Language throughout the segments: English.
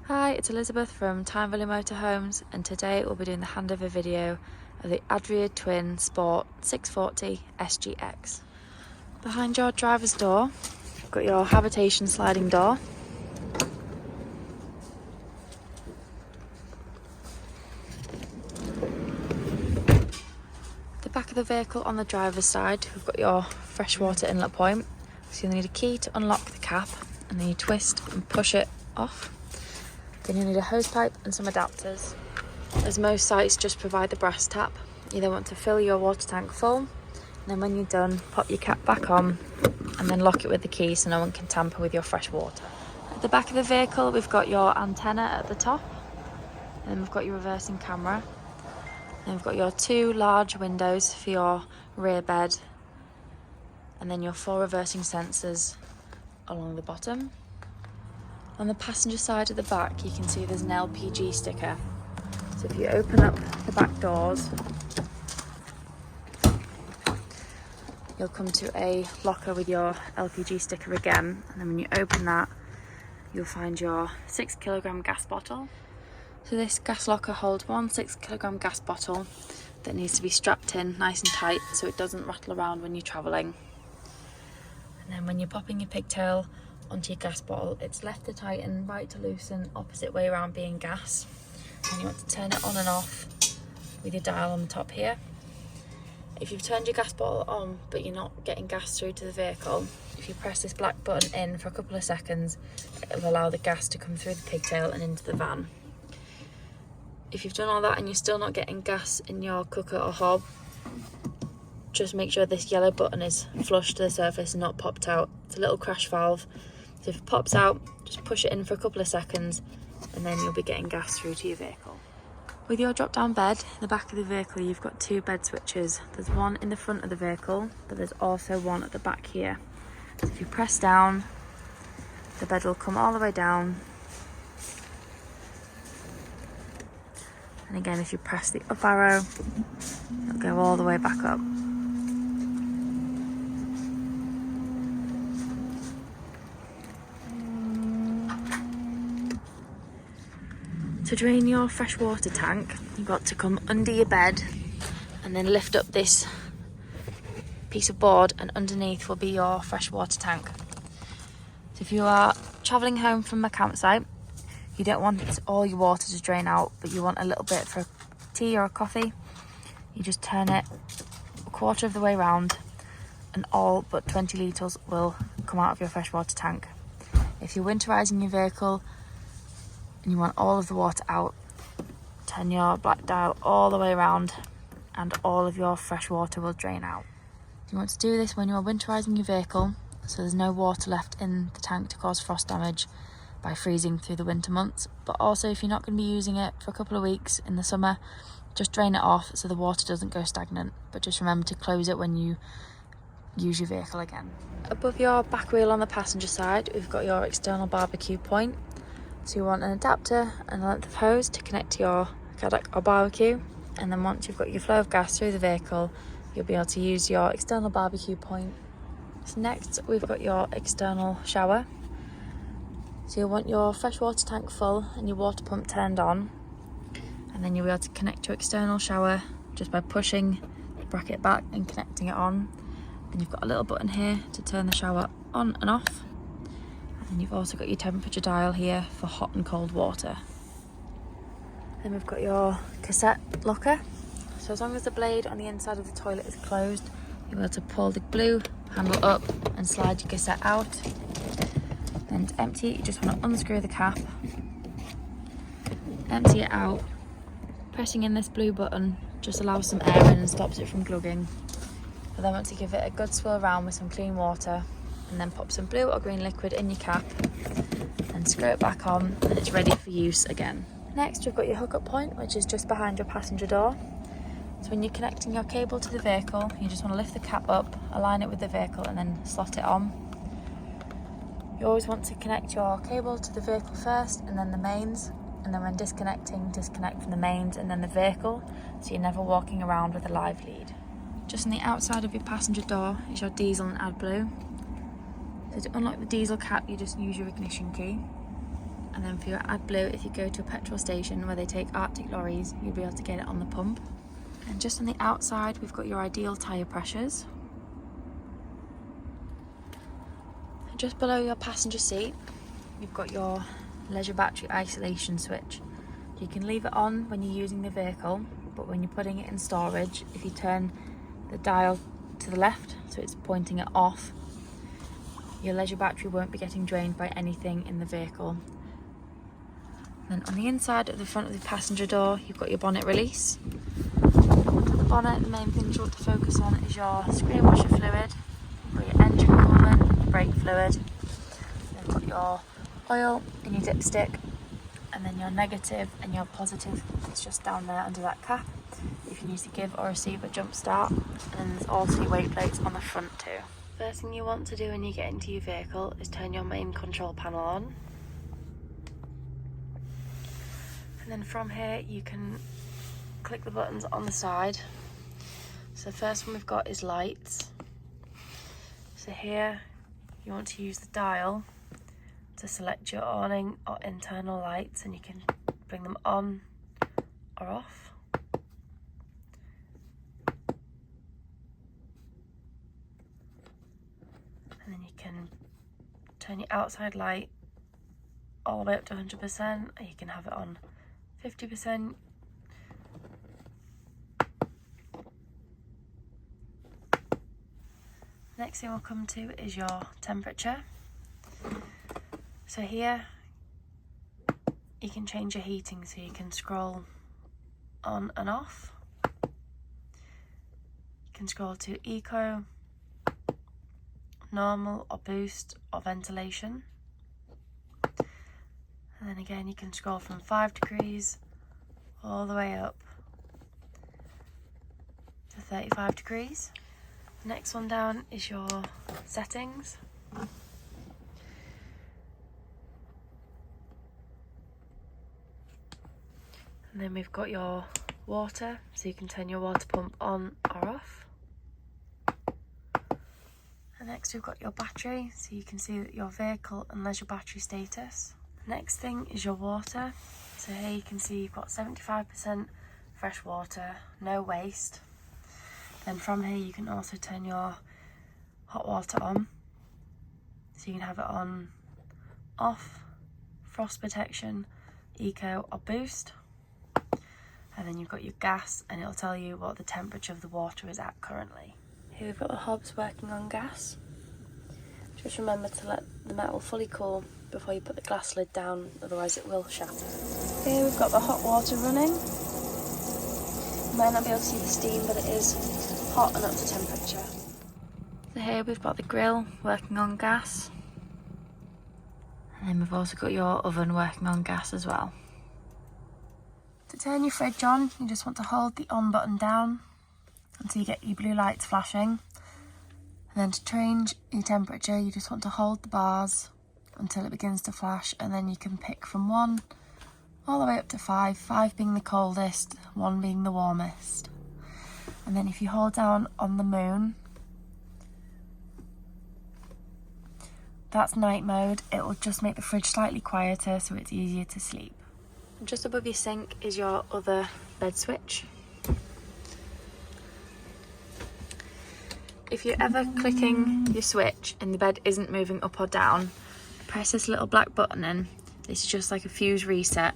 Hi, it's Elizabeth from Valley Motorhomes, and today we'll be doing the handover video of the Adria Twin Sport 640 SGX. Behind your driver's door, you've got your habitation sliding door. The back of the vehicle on the driver's side, we've got your freshwater inlet point. So you'll need a key to unlock the cap, and then you twist and push it off. Then you'll need a hose pipe and some adapters. As most sites just provide the brass tap, you then want to fill your water tank full, and then when you're done, pop your cap back on and then lock it with the key so no one can tamper with your fresh water. At the back of the vehicle, we've got your antenna at the top, and then we've got your reversing camera. Then we've got your two large windows for your rear bed, and then your 4 reversing sensors along the bottom. On the passenger side at the back, you can see there's an LPG sticker. So if you open up the back doors, you'll come to a locker with your LPG sticker again. And then when you open that, you'll find your 6 kilogram gas bottle. So this gas locker holds one 6 kilogram gas bottle that needs to be strapped in nice and tight so it doesn't rattle around when you're traveling. And then when you're popping your pigtail onto your gas bottle, it's left to tighten, right to loosen, opposite way around being gas. And you want to turn it on and off with your dial on the top here. If you've turned your gas bottle on but you're not getting gas through to the vehicle, if you press this black button in for a couple of seconds, it'll allow the gas to come through the pigtail and into the van. If you've done all that and you're still not getting gas in your cooker or hob, just make sure this yellow button is flush to the surface and not popped out. It's a little crash valve. So if it pops out, just push it in for a couple of seconds and then you'll be getting gas through to your vehicle. With your drop down bed, in the back of the vehicle, you've got 2 bed switches. There's one in the front of the vehicle, but there's also one at the back here. So if you press down, the bed will come all the way down. And again, if you press the up arrow, it'll go all the way back up. To drain your freshwater tank, you've got to come under your bed and then lift up this piece of board, and underneath will be your freshwater tank. So if you are travelling home from a campsite, you don't want all your water to drain out, but you want a little bit for tea or a coffee. You just turn it a quarter of the way round and all but 20 litres will come out of your freshwater tank. If you're winterising your vehicle and you want all of the water out, turn your black dial all the way around and all of your fresh water will drain out. You want to do this when you're winterising your vehicle, so there's no water left in the tank to cause frost damage by freezing through the winter months. But also, if you're not going to be using it for a couple of weeks in the summer, just drain it off so the water doesn't go stagnant. But just remember to close it when you use your vehicle again. Above your back wheel on the passenger side, we've got your external barbecue point. So you want an adapter and a length of hose to connect to your Cadillac or barbecue, and then once you've got your flow of gas through the vehicle, you'll be able to use your external barbecue point. So next we've got your external shower. So you'll want your freshwater tank full and your water pump turned on, and then you'll be able to connect your external shower just by pushing the bracket back and connecting it on. Then you've got a little button here to turn the shower on and off. And you've also got your temperature dial here for hot and cold water. Then we've got your cassette locker. So as long as the blade on the inside of the toilet is closed, you'll be able to pull the blue handle up and slide your cassette out. Then to empty it, you just want to unscrew the cap, empty it out. Pressing in this blue button just allows some air in and stops it from glugging. But then once you give it a good swirl around with some clean water, and then pop some blue or green liquid in your cap and screw it back on, and it's ready for use again. Next, we've got your hookup point, which is just behind your passenger door. So when you're connecting your cable to the vehicle, you just want to lift the cap up, align it with the vehicle, and then slot it on. You always want to connect your cable to the vehicle first and then the mains, and then when disconnecting, disconnect from the mains and then the vehicle, so you're never walking around with a live lead. Just on the outside of your passenger door is your diesel and AdBlue. So to unlock the diesel cap, you just use your ignition key. And then for your AdBlue, if you go to a petrol station where they take Arctic lorries, you'll be able to get it on the pump. And just on the outside, we've got your ideal tyre pressures. And just below your passenger seat, you've got your leisure battery isolation switch. You can leave it on when you're using the vehicle, but when you're putting it in storage, if you turn the dial to the left, so it's pointing it off, your leisure battery won't be getting drained by anything in the vehicle. Then on the inside at the front of the passenger door, you've got your bonnet release. Onto the bonnet, the main things you want to focus on is your screen washer fluid, you've got your engine coolant and your brake fluid. Then you've got your oil and your dipstick, and then your negative and your positive is just down there under that cap if you need to give or receive a jump start. And then there's also your weight plates on the front too. First thing you want to do when you get into your vehicle is turn your main control panel on. And then from here you can click the buttons on the side. So the first one we've got is lights. So here you want to use the dial to select your awning or internal lights, and you can bring them on or off. And then you can turn your outside light all the way up to 100%, or you can have it on 50%. Next thing we'll come to is your temperature. So here you can change your heating, so you can scroll on and off. You can scroll to eco, normal or boost or ventilation. And then again you can scroll from 5 degrees all the way up to 35 degrees. The next one down is your settings. And then we've got your water, so you can turn your water pump on or off. And next we've got your battery, so you can see your vehicle and leisure battery status. Next thing is your water. So here you can see you've got 75% fresh water, no waste. Then from here you can also turn your hot water on. So you can have it on, off, frost protection, eco or boost. And then you've got your gas, and it'll tell you what the temperature of the water is at currently. Here we've got the hobs working on gas. Just remember to let the metal fully cool before you put the glass lid down, otherwise it will shatter. Here we've got the hot water running. You might not be able to see the steam, but it is hot and up to temperature. So here we've got the grill working on gas. And then we've also got your oven working on gas as well. To turn your fridge on, you just want to hold the on button down until you get your blue lights flashing. And then to change your temperature, you just want to hold the bars until it begins to flash, and then you can pick from 1 all the way up to 5, 5 being the coldest, 1 being the warmest. And then if you hold down on the moon, that's night mode. It will just make the fridge slightly quieter so it's easier to sleep. Just above your sink is your other bed switch. If you're ever clicking your switch and the bed isn't moving up or down, press this little black button in. This is just like a fuse reset,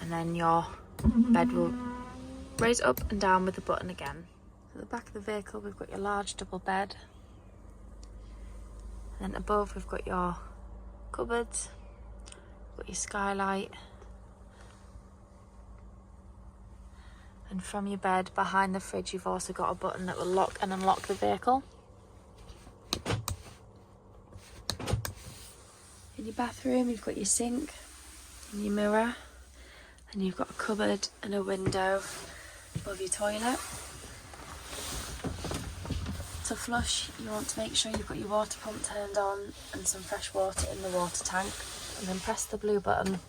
and then your bed will raise up and down with the button again. At the back of the vehicle we've got your large double bed. And then above we've got your cupboards, got your skylight. And from your bed behind the fridge you've also got a button that will lock and unlock the vehicle. In your bathroom you've got your sink and your mirror, and you've got a cupboard and a window above your toilet. To flush you want to make sure you've got your water pump turned on and some fresh water in the water tank, and then press the blue button.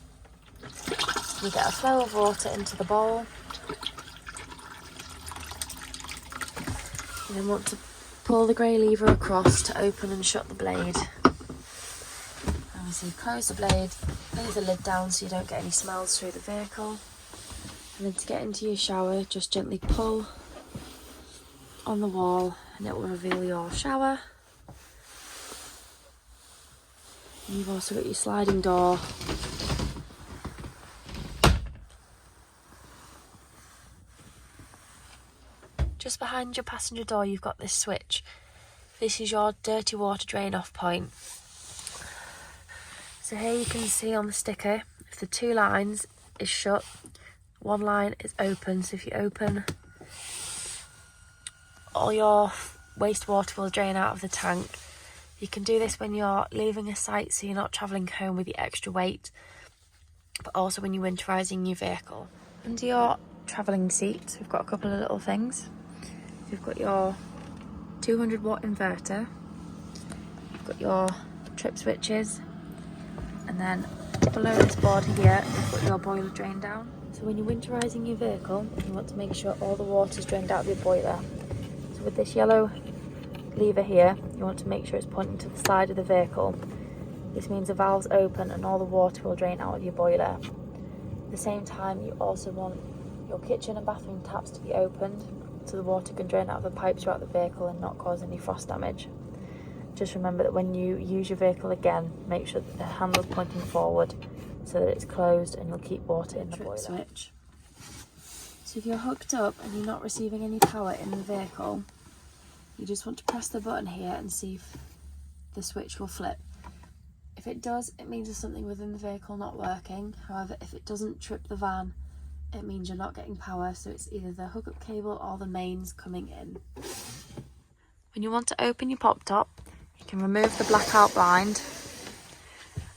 You get a flow of water into the bowl. You then want to pull the grey lever across to open and shut the blade. Obviously close the blade Leave the lid down so you don't get any smells through the vehicle. And then to get into your shower, just gently pull on the wall and it will reveal your shower. And you've also got your sliding door. Just behind your passenger door, you've got this switch. This is your dirty water drain off point. So here you can see on the sticker, if the 2 lines is shut, 1 line is open. So if you open, all your wastewater will drain out of the tank. You can do this when you're leaving a site, so you're not travelling home with your extra weight, but also when you're winterising your vehicle. Under your travelling seats, we've got a couple of little things. You've got your 200 watt inverter, you've got your trip switches, and then below this board here, you've got your boiler drain down. So when you're winterising your vehicle, you want to make sure all the water's drained out of your boiler. So with this yellow lever here, you want to make sure it's pointing to the side of the vehicle. This means the valve's open and all the water will drain out of your boiler. At the same time, you also want your kitchen and bathroom taps to be opened so the water can drain out of the pipes throughout the vehicle and not cause any frost damage. Just remember that when you use your vehicle again, make sure that the handle's pointing forward so that it's closed and you'll keep water in the boiler. Switch. So if you're hooked up and you're not receiving any power in the vehicle, you just want to press the button here and see if the switch will flip. If it does, it means there's something within the vehicle not working. However, if it doesn't trip the van, it means you're not getting power, so it's either the hookup cable or the mains coming in. When you want to open your pop top, you can remove the blackout blind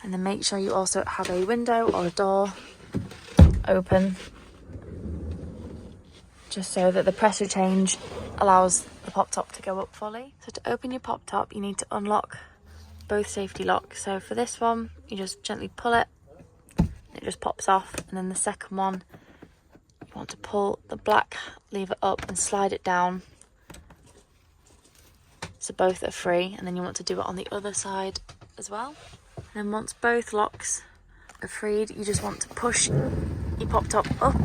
and then make sure you also have a window or a door open, just so that the pressure change allows the pop top to go up fully. So to open your pop top, you need to unlock both safety locks. So for this one, you just gently pull it, it just pops off, and then the second one, you want to pull the black lever up and slide it down so both are free, and then you want to do it on the other side as well. And then once both locks are freed, you just want to push your pop top up,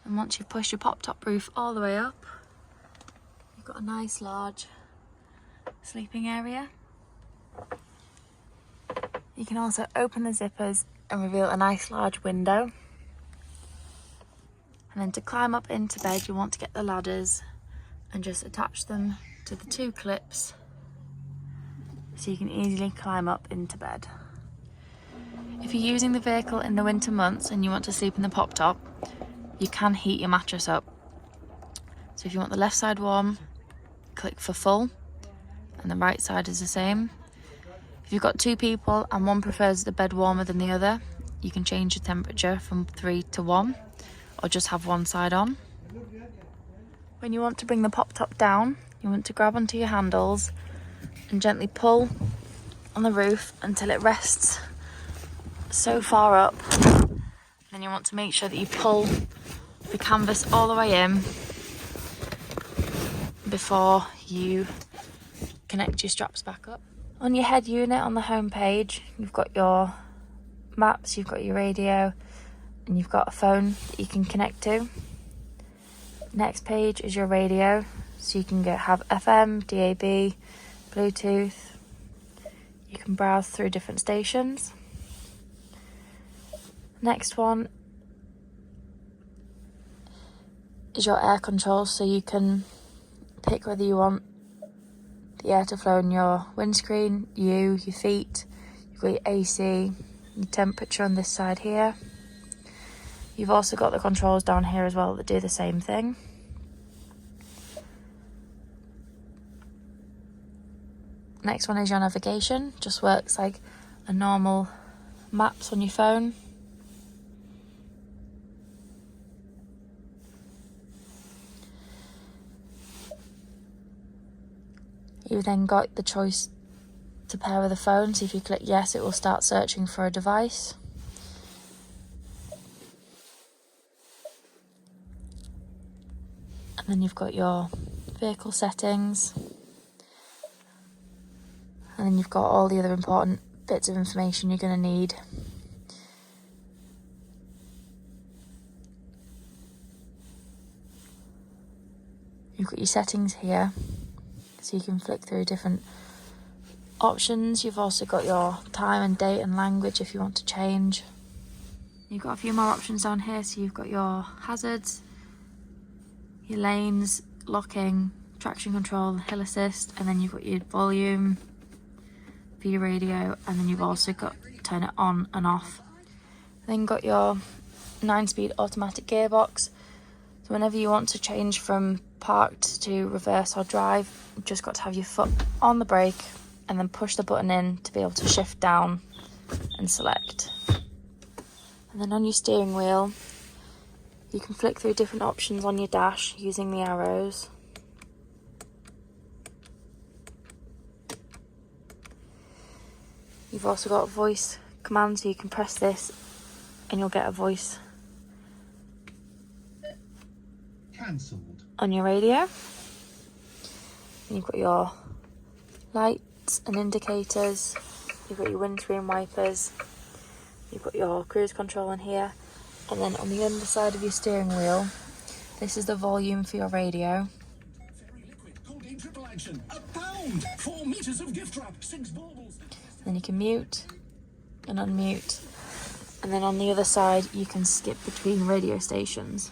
and once you've pushed your pop top roof all the way up, you've got a nice large sleeping area. You can also open the zippers and reveal a nice large window. And then to climb up into bed, you want to get the ladders and just attach them to the 2 clips so you can easily climb up into bed. If you're using the vehicle in the winter months and you want to sleep in the pop top, you can heat your mattress up. So if you want the left side warm, click for full, and the right side is the same. If you've got 2 people and one prefers the bed warmer than the other, you can change the temperature from 3 to 1, or just have one side on. When you want to bring the pop top down, you want to grab onto your handles and gently pull on the roof until it rests so far up. Then you want to make sure that you pull the canvas all the way in before you connect your straps back up. On your head unit on the home page, you've got your maps, you've got your radio, and you've got a phone that you can connect to. Next page is your radio, so you can have FM, DAB, Bluetooth. You can browse through different stations. Next one is your air control, so you can pick whether you want the air to flow in your windscreen, your feet. You've got your AC, your temperature on this side here. You've also got the controls down here as well that do the same thing. Next one is your navigation. Just works like a normal maps on your phone. You've then got the choice to pair with a phone. So if you click yes, it will start searching for a device. And then you've got your vehicle settings. And then you've got all the other important bits of information you're going to need. You've got your settings here, so you can flick through different options. You've also got your time and date and language if you want to change. You've got a few more options down here, so you've got your hazards, your lanes, locking, traction control, hill assist, and then you've got your volume for your radio, and then you've also got turn it on and off. Then you've got your 9-speed automatic gearbox, so whenever you want to change from parked to reverse or drive, you've just got to have your foot on the brake and then push the button in to be able to shift down and select. And then on your steering wheel, you can flick through different options on your dash using the arrows. You've also got a voice command, so you can press this and you'll get a voice cancelled on your radio. And you've got your lights and indicators, you've got your windscreen wipers, you've got your cruise control in here, and then on the underside of your steering wheel, this is the volume for your radio. Then you can mute and unmute, and then on the other side you can skip between radio stations.